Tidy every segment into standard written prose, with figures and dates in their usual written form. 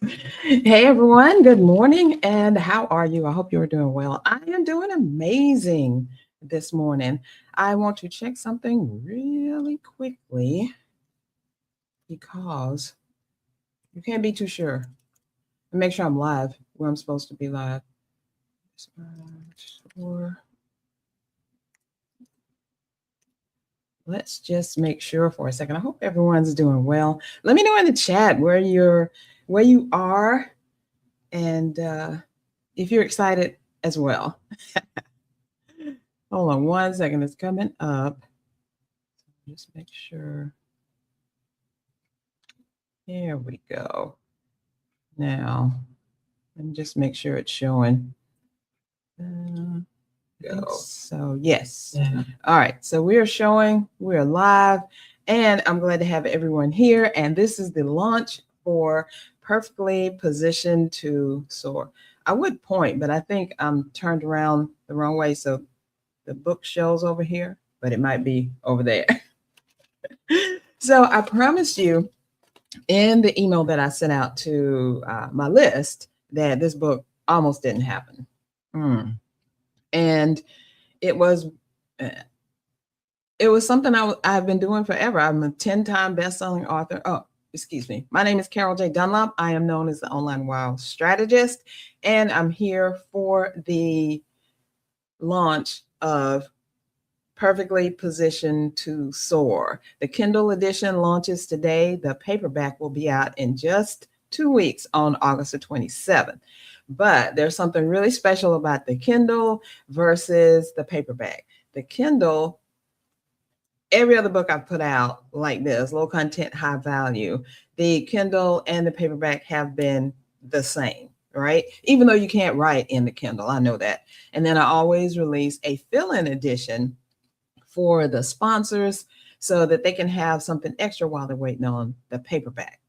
Hey everyone, good morning, and how are you? I hope you're doing well. I am doing amazing this morning. I want to check something really quickly because you can't be too sure. Make sure I'm live where I'm supposed to be live. Sure. Let's just make sure for a second. I hope everyone's doing well. Let me know in the chat where you are, and if you're excited as well. Hold on one second. It's coming up. Just make sure. There we go. Now, let me just make sure it's showing. Go. So, yes. Yeah. All right. So, we are showing, we're live, and I'm glad to have everyone here. And this is the launch for Perfectly Positioned to Soar. I would point, but I think I'm turned around the wrong way. So, the book shows over here, but it might be over there. So, I promised you in the email that I sent out to my list that this book almost didn't happen. And it was uh, it was something I've been doing forever. I'm a 10-time best-selling author. Oh, excuse me. My name is Carol J. Dunlop. I am known as the Online Wow Strategist, and I'm here for the launch of Perfectly Positioned to Soar. The Kindle edition launches today. The paperback will be out in just 2 weeks on August the 27th. But there's something really special about the Kindle versus the paperback. The Kindle, every other book I've put out like this, low content, high value, the Kindle and the paperback have been the same, right? Even though you can't write in the Kindle, I know that. And then I always release a fill-in edition for the sponsors so that they can have something extra while they're waiting on the paperback.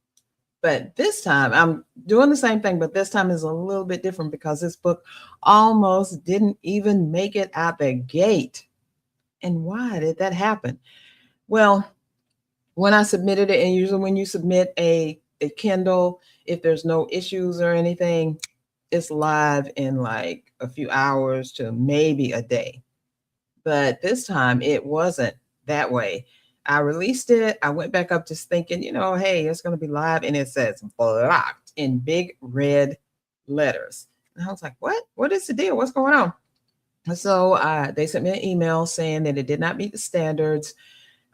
But this time I'm doing the same thing, but this time is a little bit different because this book almost didn't even make it out the gate. And why did that happen? Well, when I submitted it, and usually when you submit a Kindle, if there's no issues or anything, it's live in like a few hours to maybe a day. But this time it wasn't that way. I released it. I went back up just thinking, hey, it's going to be live. And it says blocked in big red letters. And I was like, what? What is the deal? What's going on? So they sent me an email saying that it did not meet the standards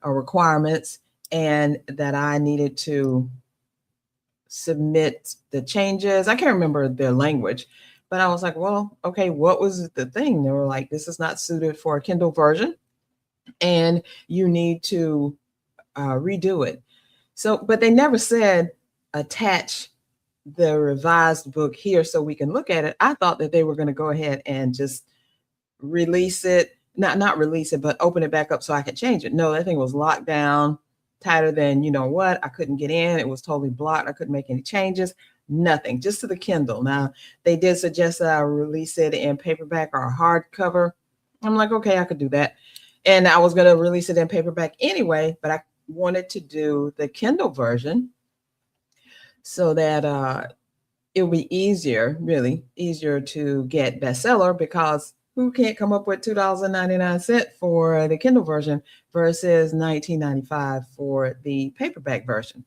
or requirements and that I needed to submit the changes. I can't remember their language, but I was like, well, okay, what was the thing? They were like, this is not suited for a Kindle version and you need to redo it. So, but they never said attach the revised book here so we can look at it. I thought that they were going to go ahead and just release it, not release it, but open it back up so I could change it. No, that thing was locked down tighter than what. I couldn't get in. It was totally blocked. I couldn't make any changes. Nothing, just to the Kindle. Now, they did suggest that I release it in paperback or hardcover. I'm like, okay, I could do that. And I was going to release it in paperback anyway, but I wanted to do the Kindle version so that it would be easier, really easier to get bestseller, because who can't come up with $2.99 for the Kindle version versus $19.95 for the paperback version?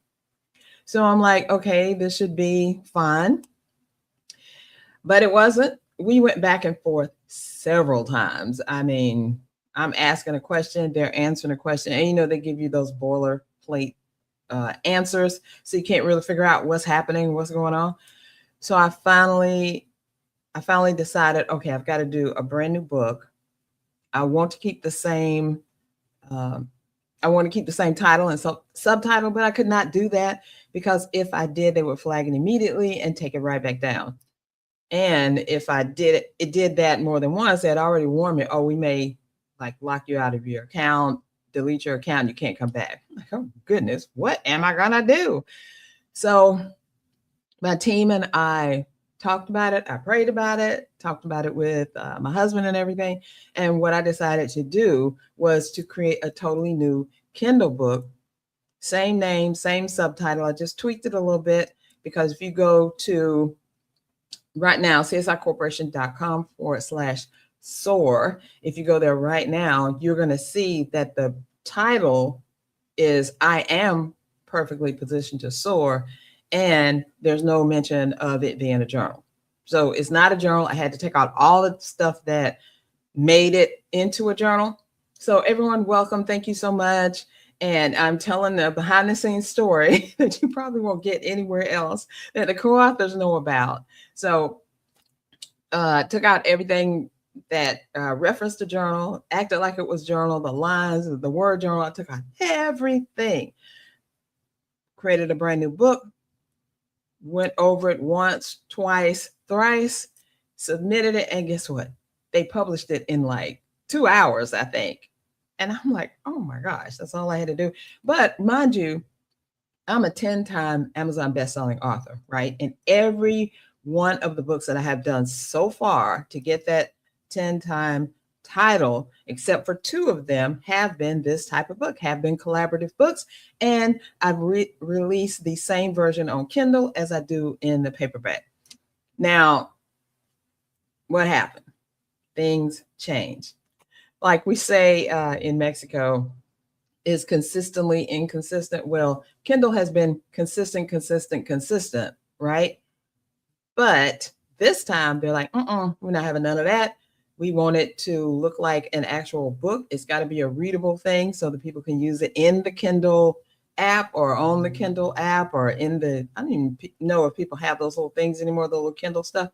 So I'm like, okay, this should be fine. But it wasn't. We went back and forth several times. I mean, I'm asking a question, they're answering a question, and they give you those boilerplate answers, so you can't really figure out what's happening, what's going on. So I finally decided, okay, I've got to do a brand new book. I want to keep the same. I want to keep the same title and subtitle, but I could not do that because if I did, they would flag it immediately and take it right back down. And if I did it, it did that more than once. They had already warned me, oh, we may like lock you out of your account, delete your account, you can't come back. I'm like, oh goodness, what am I gonna do? So my team and I talked about it. I prayed about it, talked about it with my husband and everything. And what I decided to do was to create a totally new Kindle book, same name, same subtitle. I just tweaked it a little bit because if you go to right now, csicorporation.com/soar, if you go there right now, you're going to see that the title is I am perfectly positioned to soar, and there's no mention of it being a journal. So it's not a journal. I had to take out all the stuff that made it into a journal. So everyone, welcome. Thank you so much. And I'm telling the behind the scenes story that you probably won't get anywhere else, that the co-authors know about. So took out everything that referenced the journal, acted like it was journal, the lines, the word journal. I took out everything, created a brand new book, went over it once, twice, thrice, submitted it, and guess what? They published it in like 2 hours, I think. And I'm like, oh my gosh, that's all I had to do. But mind you, I'm a 10-time Amazon bestselling author, right? And every one of the books that I have done so far to get that 10-time title, except for 2 of them, have been this type of book, have been collaborative books. And I've released the same version on Kindle as I do in the paperback. Now, what happened? Things change. Like we say in Mexico, is consistently inconsistent. Well, Kindle has been consistent, right? But this time they're like, we're not having none of that. We want it to look like an actual book. It's got to be a readable thing so that people can use it in the Kindle app or on the Kindle app or in the, I don't even know if people have those little things anymore, the little Kindle stuff.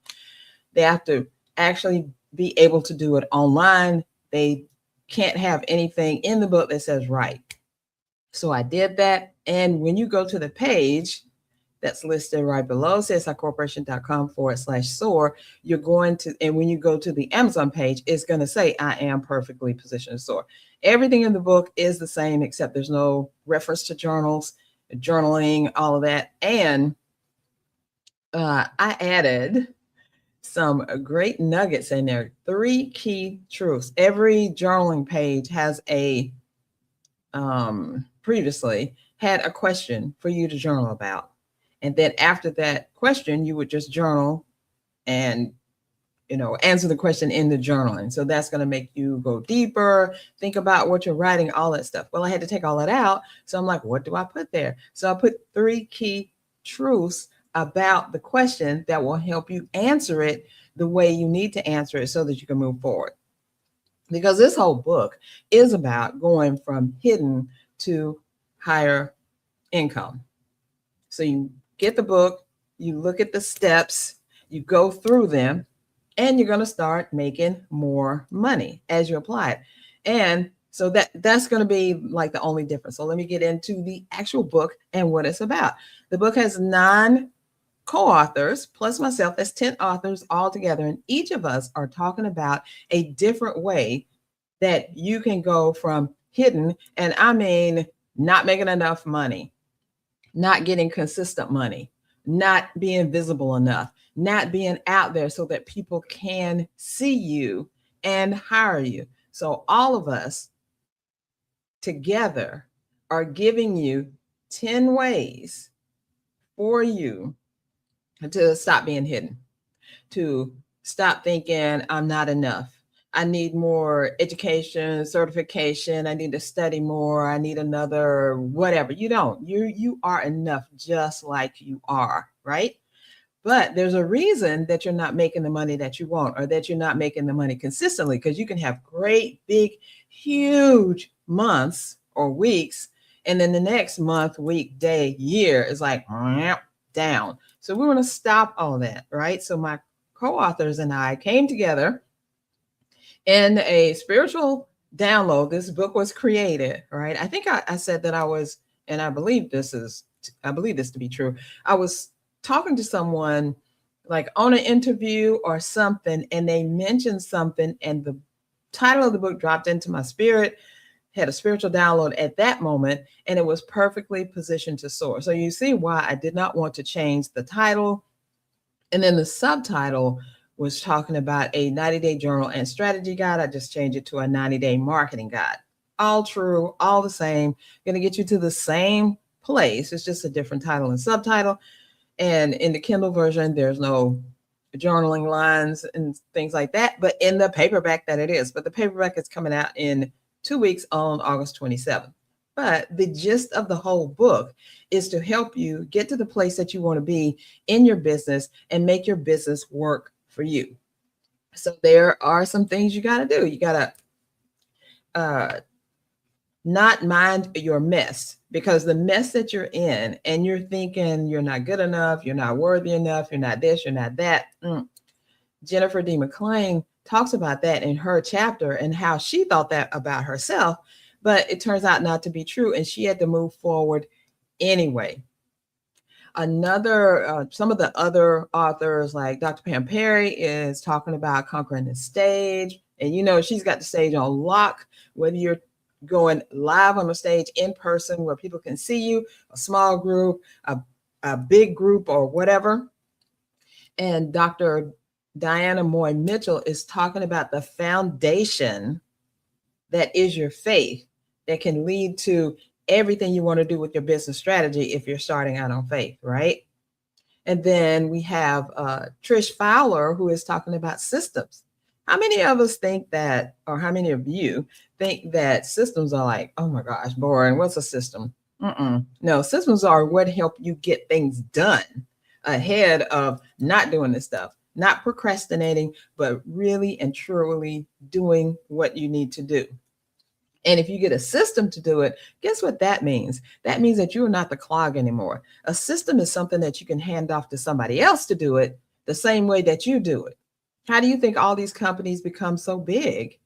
They have to actually be able to do it online. They can't have anything in the book that says write. So I did that. And when you go to the page that's listed right below, csicorporation.com/soar, you're going to, and when you go to the Amazon page, it's going to say, I am perfectly positioned to soar. Everything in the book is the same, except there's no reference to journals, journaling, all of that. And I added some great nuggets in there. 3 key truths. Every journaling page has a, previously had a question for you to journal about. And then after that question, you would just journal and, answer the question in the journaling. So that's going to make you go deeper, think about what you're writing, all that stuff. Well, I had to take all that out. So I'm like, what do I put there? So I put 3 key truths about the question that will help you answer it the way you need to answer it so that you can move forward. Because this whole book is about going from hidden to higher income. So you get the book, you look at the steps, you go through them, and you're going to start making more money as you apply it. And so that's going to be like the only difference. So let me get into the actual book and what it's about. The book has 9 co-authors plus myself. That's 10 authors all together, and each of us are talking about a different way that you can go from hidden, and I mean not making enough money, not getting consistent money, not being visible enough, not being out there so that people can see you and hire you. So all of us together are giving you 10 ways for you to stop being hidden, to stop thinking I'm not enough. I need more education, certification. I need to study more. I need another whatever. You don't. You are enough just like you are, right? But there's a reason that you're not making the money that you want, or that you're not making the money consistently, because you can have great, big, huge months or weeks, and then the next month, week, day, year is like down. So we want to stop all that, right? So my co-authors and I came together in a spiritual download. This book was created, right? I think I said that I was, and I believe this to be true. I was talking to someone like on an interview or something, and they mentioned something, and the title of the book dropped into my spirit, had a spiritual download at that moment, and it was perfectly positioned to soar. So you see why I did not want to change the title. And then the subtitle was talking about a 90-day journal and strategy guide. I just changed it to a 90-day marketing guide. All true, all the same, going to get you to the same place. It's just a different title and subtitle. And in the Kindle version, there's no journaling lines and things like that, but in the paperback that it is. But the paperback is coming out in 2 weeks on August 27th. But the gist of the whole book is to help you get to the place that you want to be in your business and make your business work for you. So there are some things you got to do. You got to not mind your mess, because the mess that you're in and you're thinking you're not good enough, you're not worthy enough, you're not this, you're not that. Jennifer D. McClain talks about that in her chapter and how she thought that about herself, but it turns out not to be true, and she had to move forward anyway. Some of the other authors, like Dr. Pam Perry, is talking about conquering the stage, and she's got the stage on lock, whether you're going live on the stage in person where people can see you, a small group, a big group, or whatever. And Dr. Diana Moy Mitchell is talking about the foundation that is your faith, that can lead to everything you want to do with your business strategy if you're starting out on faith, right? And then we have Trish Fowler, who is talking about systems. How many of us think that, or how many of you think that systems are like, oh my gosh, boring, what's a system? No, systems are what help you get things done ahead of not doing this stuff, not procrastinating, but really and truly doing what you need to do. And if you get a system to do it, guess what that means? That means that you're not the clog anymore. A system is something that you can hand off to somebody else to do it the same way that you do it. How do you think all these companies become so big,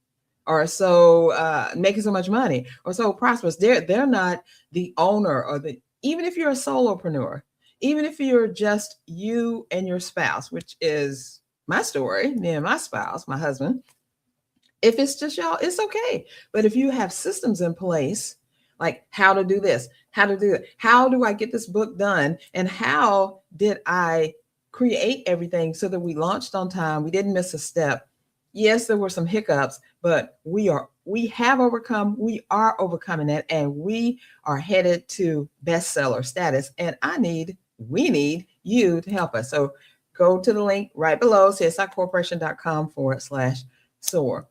or so making so much money, or so prosperous? They're not the owner, or even if you're a solopreneur, even if you're just you and your spouse, which is my story, me and my spouse, my husband. If it's just y'all, it's okay. But if you have systems in place, like how to do this, how to do it, how do I get this book done, and how did I create everything so that we launched on time, we didn't miss a step. Yes, there were some hiccups, but we are overcoming that, and we are headed to bestseller status. And we need you to help us. So go to the link right below, csicorporation.com/soar.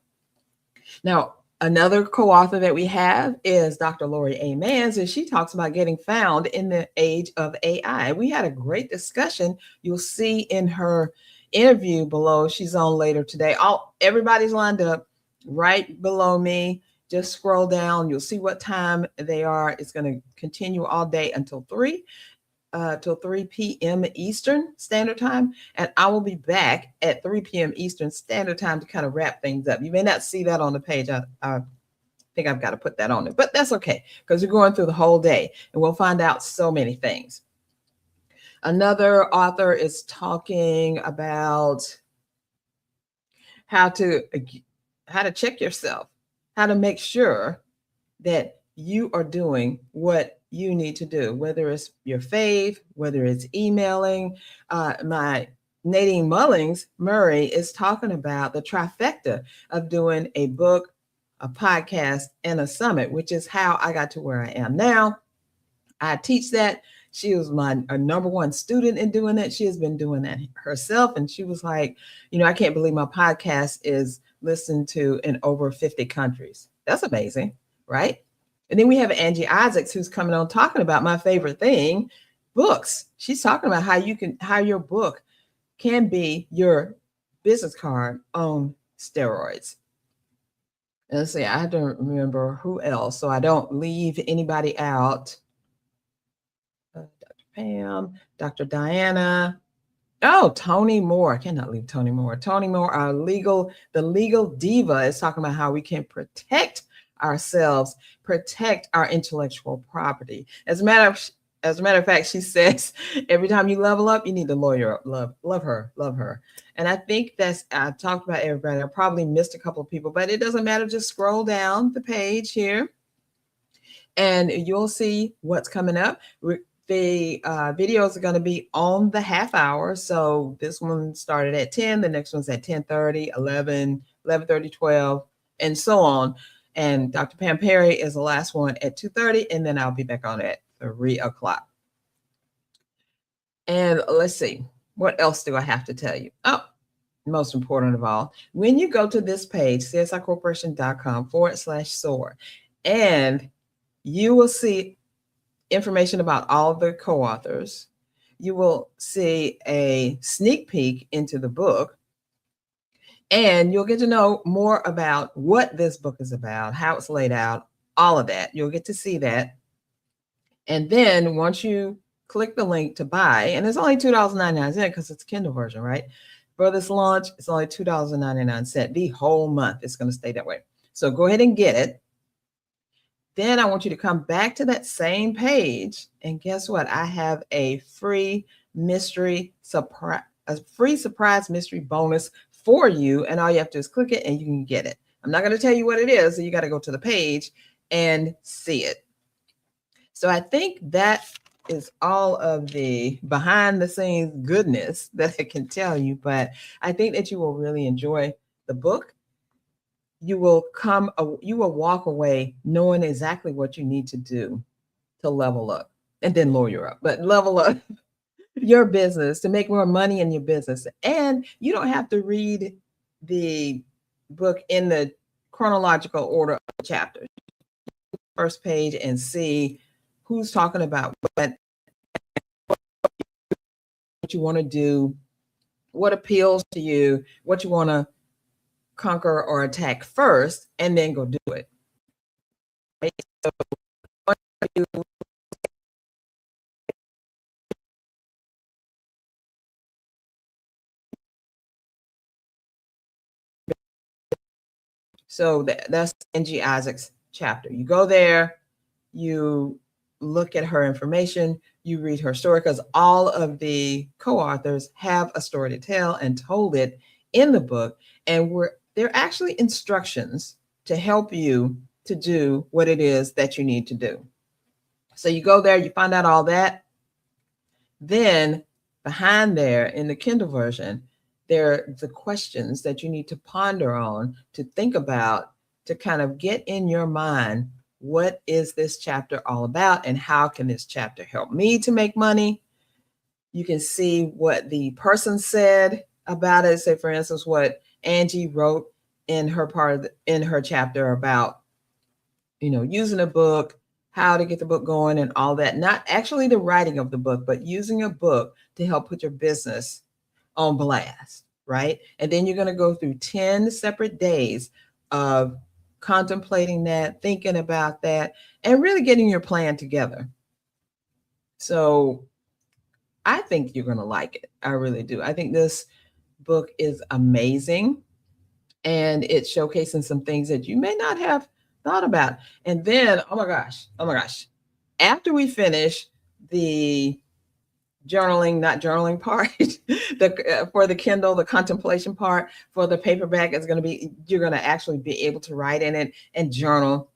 Now, another co-author that we have is Dr. Lori A. Mans, and she talks about getting found in the age of AI. We had a great discussion. You'll see in her interview below. She's on later today. Everybody's lined up right below me. Just scroll down. You'll see what time they are. It's going to continue all day until 3 p.m. Eastern Standard Time. And I will be back at 3 p.m. Eastern Standard Time to kind of wrap things up. You may not see that on the page. I think I've got to put that on there, but that's okay, because we're going through the whole day and we'll find out so many things. Another author is talking about how to check yourself, how to make sure that you are doing what you need to do, whether it's your fave, whether it's emailing. My Nadine Murray is talking about the trifecta of doing a book, a podcast, and a summit, which is how I got to where I am now. I teach that. She was my number one student in doing that. She has been doing that herself. And she was like, I can't believe my podcast is listened to in over 50 countries. That's amazing, right? And then we have Angie Isaacs, who's coming on talking about my favorite thing, books. She's talking about how your book can be your business card on steroids. And let's see, I have to remember who else, so I don't leave anybody out. Dr. Pam, Dr. Diana. Oh, Tony Moore. I cannot leave Tony Moore. Tony Moore, the legal diva, is talking about how we can protect ourselves, protect our intellectual property. As a matter of fact, she says every time you level up, you need to lawyer up. Love her. And I think I talked about everybody. I probably missed a couple of people, but it doesn't matter. Just scroll down the page here and you'll see what's coming up. The videos are going to be on the half hour. So this one started at 10, the next one's at 10:30, 11, 11:30, 12, and so on. And Dr. Pam Perry is the last one at 2:30, and then I'll be back on at 3 o'clock. And let's see, what else do I have to tell you? Oh, most important of all, when you go to this page, csicorporation.com/soar, and you will see information about all the co-authors. You will see a sneak peek into the book, and you'll get to know more about what this book is about, how it's laid out, all of that. You'll get to see that. And then once you click the link to buy, and it's only $2.99 because it's a Kindle version, right? For this launch, it's only $2.99. The whole month it's going to stay that way. So go ahead and get it. Then I want you to come back to that same page, and guess what? I have a free surprise mystery bonus for you, and all you have to do is click it and you can get it. I'm not going to tell you what it is, so you got to go to the page and see it. So I think that is all of the behind the scenes goodness that I can tell you, but I think that you will really enjoy the book. You will walk away knowing exactly what you need to do to level up, and then lawyer up, but level up your business to make more money in your business. And you don't have to read the book in the chronological order of the chapters. First page and see who's talking about what you want to do, what appeals to you, what you want to conquer or attack first, and then go do it. Right? So that's Angie Isaac's chapter. You go there, you look at her information, you read her story, because all of the co-authors have a story to tell and told it in the book. And they're actually instructions to help you to do what it is that you need to do. So you go there, you find out all that. Then behind there in the Kindle version, there are the questions that you need to ponder on, to think about, to kind of get in your mind, what is this chapter all about and how can this chapter help me to make money? You can see what the person said about it. Say, for instance, what Angie wrote in her chapter about, using a book, how to get the book going and all that. Not actually the writing of the book, but using a book to help put your business on blast, right? And then you're going to go through 10 separate days of contemplating that, thinking about that, and really getting your plan together. So I think you're going to like it. I really do. I think this book is amazing, and it's showcasing some things that you may not have thought about. And then, oh my gosh, after we finish the not journaling part, for the Kindle, the contemplation part, for the paperback, you're going to actually be able to write in it and journal.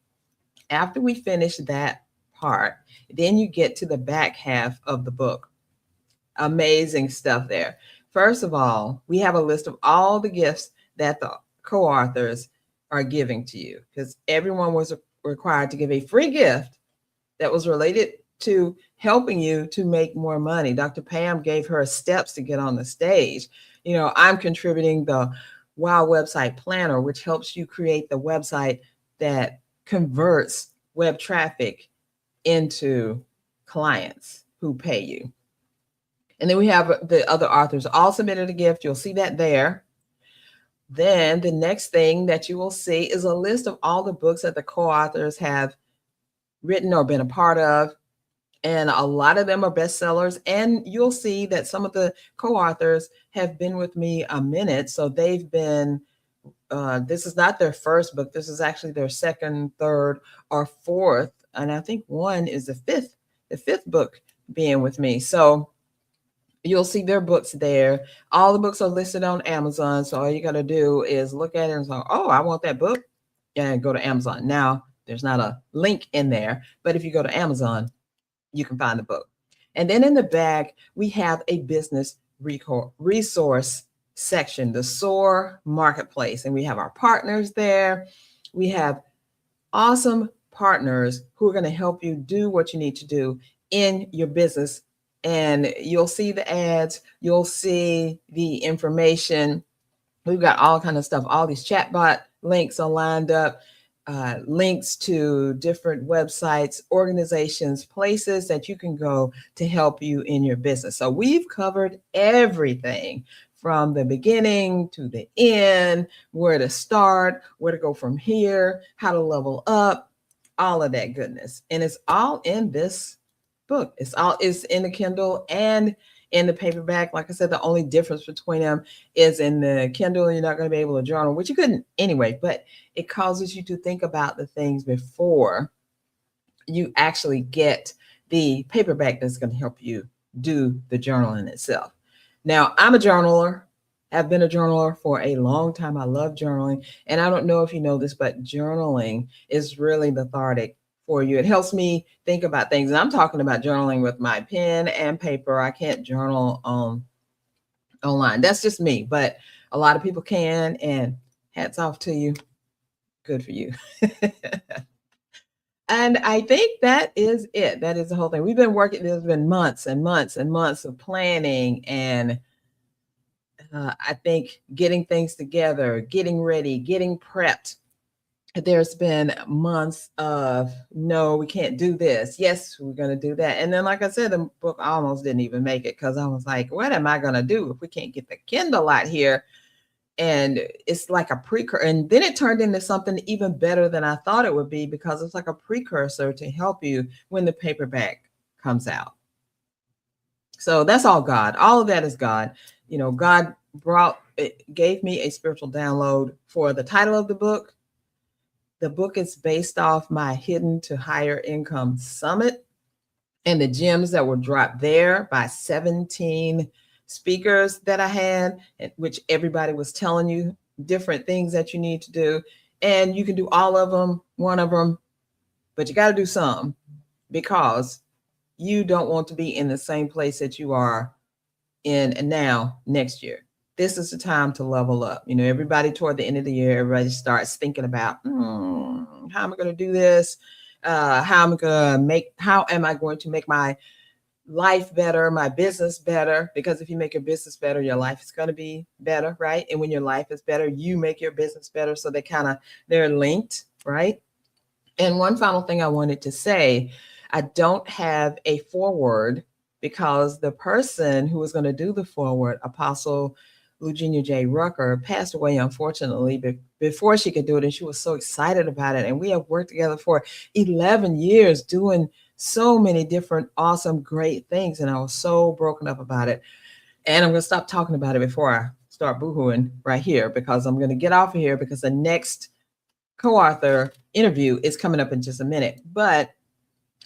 After we finish that part, then you get to the back half of the book. Amazing stuff there. First of all, we have a list of all the gifts that the co-authors are giving to you, because everyone was required to give a free gift that was related to helping you to make more money. Dr. Pam gave her steps to get on the stage. I'm contributing the Wow Website Planner, which helps you create the website that converts web traffic into clients who pay you. And then we have the other authors all submitted a gift. You'll see that there. Then the next thing that you will see is a list of all the books that the co-authors have written or been a part of. And a lot of them are bestsellers. And you'll see that some of the co-authors have been with me a minute. So they've been, this is not their first book. This is actually their second, third, or fourth. And I think one is the fifth book being with me. So you'll see their books there. All the books are listed on Amazon. So all you got to do is look at it and say, oh, I want that book, and go to Amazon. Now, there's not a link in there, but if you go to Amazon, you can find the book. And then in the back, we have a business resource section, the Soar Marketplace. And we have our partners there. We have awesome partners who are going to help you do what you need to do in your business and you'll see the ads, you'll see the information. We've got all kind of stuff. All these chatbot links are lined up, links to different websites, organizations, places that you can go to help you in your business. So we've covered everything from the beginning to the end, where to start, where to go from here, how to level up, all of that goodness. And it's all in this book. It's in the Kindle and in the paperback. Like I said, the only difference between them is in the Kindle, you're not going to be able to journal, which you couldn't anyway, but it causes you to think about the things before you actually get the paperback that's going to help you do the journaling itself. Now, I'm a journaler. I've been a journaler for a long time. I love journaling. And I don't know if you know this, but journaling is really cathartic for you. It helps me think about things. And I'm talking about journaling with my pen and paper. I can't journal online. That's just me, but a lot of people can, and hats off to you. Good for you. And I think that is it. That is the whole thing. We've been working, there's been months and months and months of planning, and I think getting things together, getting ready, getting prepped. There's been months of, no, we can't do this. Yes, we're going to do that. And then, like I said, the book almost didn't even make it because I was like, what am I going to do if we can't get the Kindle out here? And it's like a precursor. And then it turned into something even better than I thought it would be, because it's like a precursor to help you when the paperback comes out. So that's all God. All of that is God. You know, God gave me a spiritual download for the title of the book. The book is based off my Hidden to Higher Income Summit and the gems that were dropped there by 17 speakers that I had, which everybody was telling you different things that you need to do. And you can do all of them, one of them, but you got to do some, because you don't want to be in the same place that you are in now next year. This is the time to level up. You know, everybody toward the end of the year, everybody starts thinking about, how am I going to do this? How am I going to make my life better, my business better? Because if you make your business better, your life is going to be better, right? And when your life is better, you make your business better. So they're linked, right? And one final thing I wanted to say, I don't have a foreword because the person who was going to do the foreword, Apostle Eugenia J. Rucker, passed away, unfortunately, before she could do it. And she was so excited about it. And we have worked together for 11 years doing so many different, awesome, great things. And I was so broken up about it. And I'm going to stop talking about it before I start boohooing right here, because I'm going to get off of here, because the next co-author interview is coming up in just a minute. But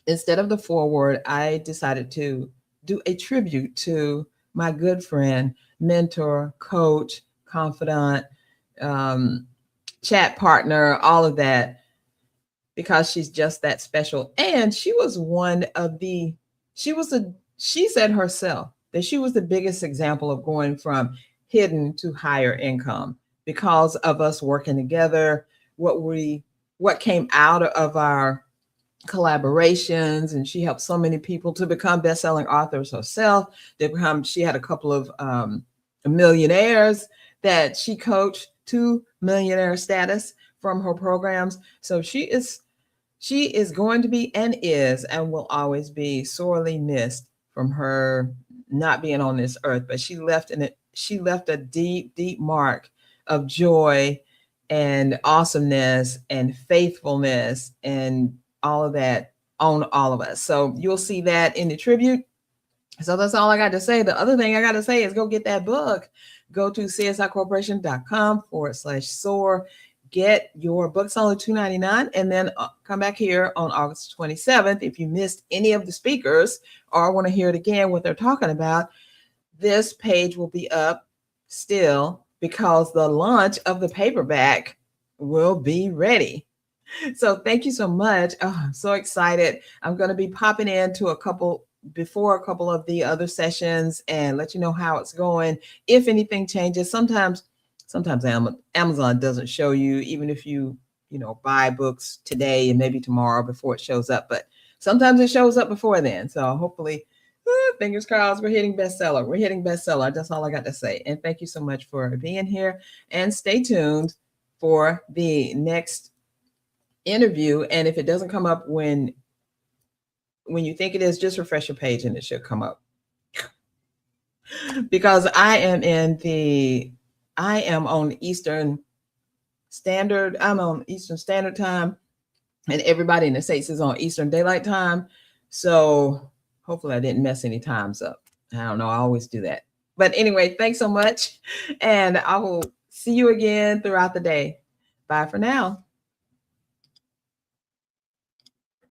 instead of the foreword, I decided to do a tribute to my good friend, mentor, coach, confidant, chat partner, all of that, because she's just that special. And she said herself that she was the biggest example of going from hidden to higher income because of us working together, what came out of our collaborations. And she helped so many people to become best-selling authors herself. She had a couple of millionaires that she coached to millionaire status from her programs. So she is going to be, and is, and will always be sorely missed from her not being on this earth. But she left a deep, deep mark of joy and awesomeness and faithfulness and all of that on all of us. So you'll see that in the tribute. So that's all I got to say. The other thing I got to say is go get that book. Go to csicorporation.com/soar. Get your books, only $2.99, and then come back here on August 27th. If you missed any of the speakers or want to hear it again, what they're talking about, this page will be up still, because the launch of the paperback will be ready. So thank you so much. Oh, I'm so excited. I'm going to be popping into before a couple of the other sessions and let you know how it's going. If anything changes, sometimes Amazon doesn't show you, even if you buy books today and maybe tomorrow before it shows up, but sometimes it shows up before then. So hopefully Fingers crossed, we're hitting bestseller. We're hitting bestseller. That's all I got to say. And thank you so much for being here. And stay tuned for the next interview. And if it doesn't come up when you think it is, just refresh your page and it should come up. Because I am on Eastern Standard. I'm on Eastern Standard Time, and everybody in the States is on Eastern Daylight Time. So hopefully I didn't mess any times up. I don't know. I always do that. But anyway, thanks so much. And I will see you again throughout the day. Bye for now.